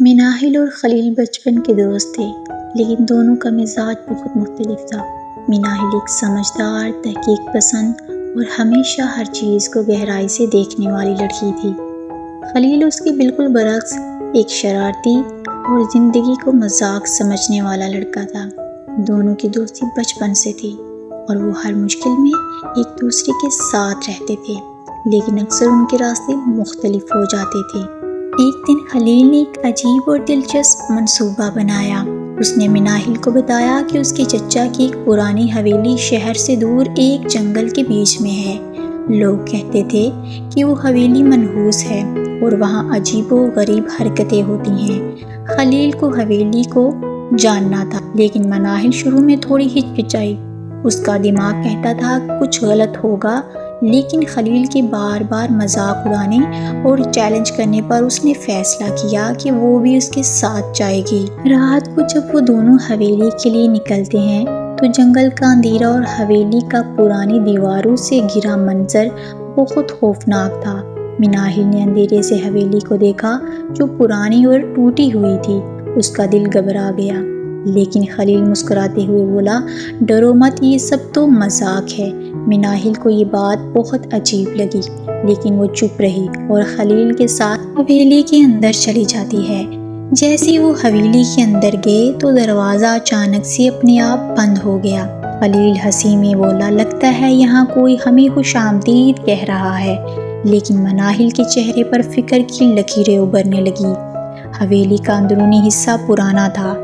مناہل اور خلیل بچپن کے دوست تھے، لیکن دونوں کا مزاج بہت مختلف تھا۔ مناہل ایک سمجھدار، تحقیق پسند اور ہمیشہ ہر چیز کو گہرائی سے دیکھنے والی لڑکی تھی۔ خلیل اس کے بالکل برعکس ایک شرارتی اور زندگی کو مذاق سمجھنے والا لڑکا تھا۔ دونوں کی دوستی بچپن سے تھی اور وہ ہر مشکل میں ایک دوسرے کے ساتھ رہتے تھے، لیکن اکثر ان کے راستے مختلف ہو جاتے تھے۔ ایک دن خلیل نے ایک عجیب اور دلچسپ منصوبہ بنایا۔ اس نے مناہل کو بتایا کہ اس کے چچا کی ایک پرانی حویلی شہر سے دور ایک جنگل کے بیچ میں ہے۔ لوگ کہتے تھے کہ وہ حویلی منحوس ہے اور وہاں عجیب و غریب حرکتیں ہوتی ہیں۔ خلیل کو حویلی کو جاننا تھا، لیکن مناہل شروع میں تھوڑی ہچکچائی۔ اس کا دماغ کہتا تھا کچھ غلط ہوگا، لیکن خلیل کے بار بار مذاق اڑانے اور چیلنج کرنے پر اس نے فیصلہ کیا کہ وہ بھی اس کے ساتھ جائے گی۔ رات کو جب وہ دونوں حویلی کے لیے نکلتے ہیں تو جنگل کا اندھیرا اور حویلی کا پرانی دیواروں سے گھرا منظر بہت خوفناک تھا۔ مناہل نے اندھیرے سے حویلی کو دیکھا جو پرانی اور ٹوٹی ہوئی تھی۔ اس کا دل گھبرا گیا، لیکن خلیل مسکراتے ہوئے بولا، ڈرو مت، یہ سب تو مذاق ہے۔ مناہل کو یہ بات بہت عجیب لگی، لیکن وہ چپ رہی اور خلیل کے ساتھ حویلی کے اندر چلی جاتی ہے۔ جیسے وہ حویلی کے اندر گئے تو دروازہ اچانک سے اپنے آپ بند ہو گیا۔ خلیل ہنسی میں بولا، لگتا ہے یہاں کوئی ہمیں خوش آمدید کہہ رہا ہے، لیکن مناہل کے چہرے پر فکر کی لکیریں ابھرنے لگی۔ حویلی کا اندرونی حصہ پرانا تھا،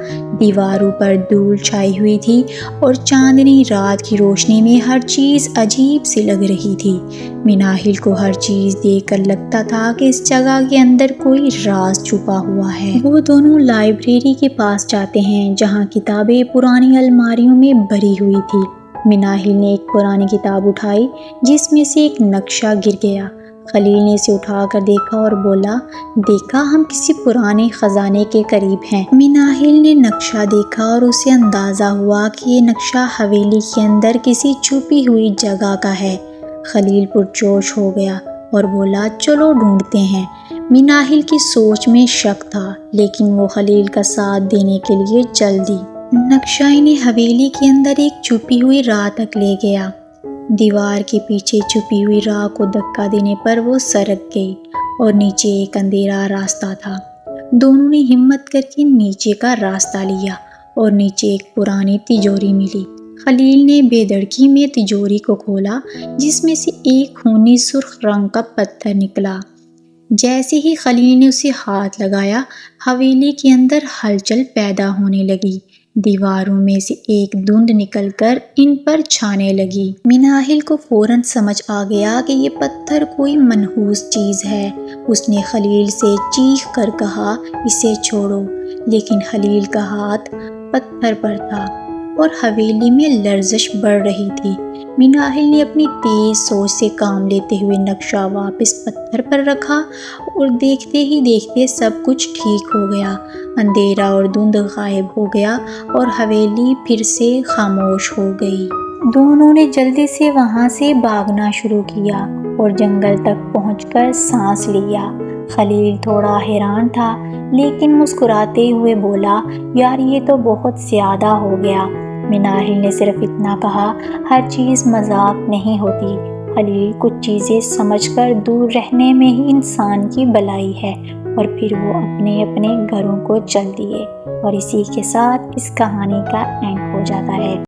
دیواروں پر دھول چھائی ہوئی تھی اور چاندنی رات کی روشنی میں ہر چیز عجیب سی لگ رہی تھی۔ مناہل کو ہر چیز دیکھ کر لگتا تھا کہ اس جگہ کے اندر کوئی راز چھپا ہوا ہے۔ وہ دونوں لائبریری کے پاس جاتے ہیں جہاں کتابیں پرانی الماریوں میں بھری ہوئی تھی۔ مناہل نے ایک پرانی کتاب اٹھائی جس میں سے ایک نقشہ گر گیا۔ خلیل نے اسے اٹھا کر دیکھا اور بولا، دیکھا، ہم کسی پرانے خزانے کے قریب ہیں۔ مناہل نے نقشہ دیکھا اور اسے اندازہ ہوا کہ یہ نقشہ حویلی کے اندر کسی چھپی ہوئی جگہ کا ہے۔ خلیل پرجوش ہو گیا اور بولا، چلو ڈھونڈتے ہیں۔ مناہل کی سوچ میں شک تھا، لیکن وہ خلیل کا ساتھ دینے کے لیے چل دی۔ نقشہ انہیں حویلی کے اندر ایک چھپی ہوئی راہ تک لے گیا۔ دیوار کے پیچھے چھپی ہوئی راہ کو دھکا دینے پر وہ سرک گئی اور نیچے ایک اندھیرا راستہ تھا۔ دونوں نے ہمت کر کے نیچے کا راستہ لیا اور نیچے ایک پرانی تجوری ملی۔ خلیل نے بے دھڑکی میں تجوری کو کھولا، جس میں سے ایک خونی سرخ رنگ کا پتھر نکلا۔ جیسے ہی خلیل نے اسے ہاتھ لگایا، حویلی کے اندر ہلچل پیدا ہونے لگی۔ دیواروں میں سے ایک دھند نکل کر ان پر چھانے لگی۔ مناہل کو فوراً سمجھ آ گیا کہ یہ پتھر کوئی منحوس چیز ہے۔ اس نے خلیل سے چیخ کر کہا، اسے چھوڑو، لیکن خلیل کا ہاتھ پتھر پر تھا اور حویلی میں لرزش بڑھ رہی تھی۔ مناہل نے اپنی تیز سوچ سے کام لیتے ہوئے نقشہ واپس پتھر پر رکھا اور دیکھتے ہی دیکھتے سب کچھ ٹھیک ہو گیا۔ اندھیرا اور دھند غائب ہو گیا اور حویلی پھر سے خاموش ہو گئی۔ دونوں نے جلدی سے وہاں سے بھاگنا شروع کیا اور جنگل تک پہنچ کر سانس لیا۔ خلیل تھوڑا حیران تھا، لیکن مسکراتے ہوئے بولا، یار یہ تو بہت زیادہ ہو گیا۔ مناہل نے صرف اتنا کہا، ہر چیز مذاق نہیں ہوتی خلیل، کچھ چیزیں سمجھ کر دور رہنے میں ہی انسان کی بھلائی ہے۔ اور پھر وہ اپنے اپنے گھروں کو چل دیے اور اسی کے ساتھ اس کہانی کا اینڈ ہو جاتا ہے۔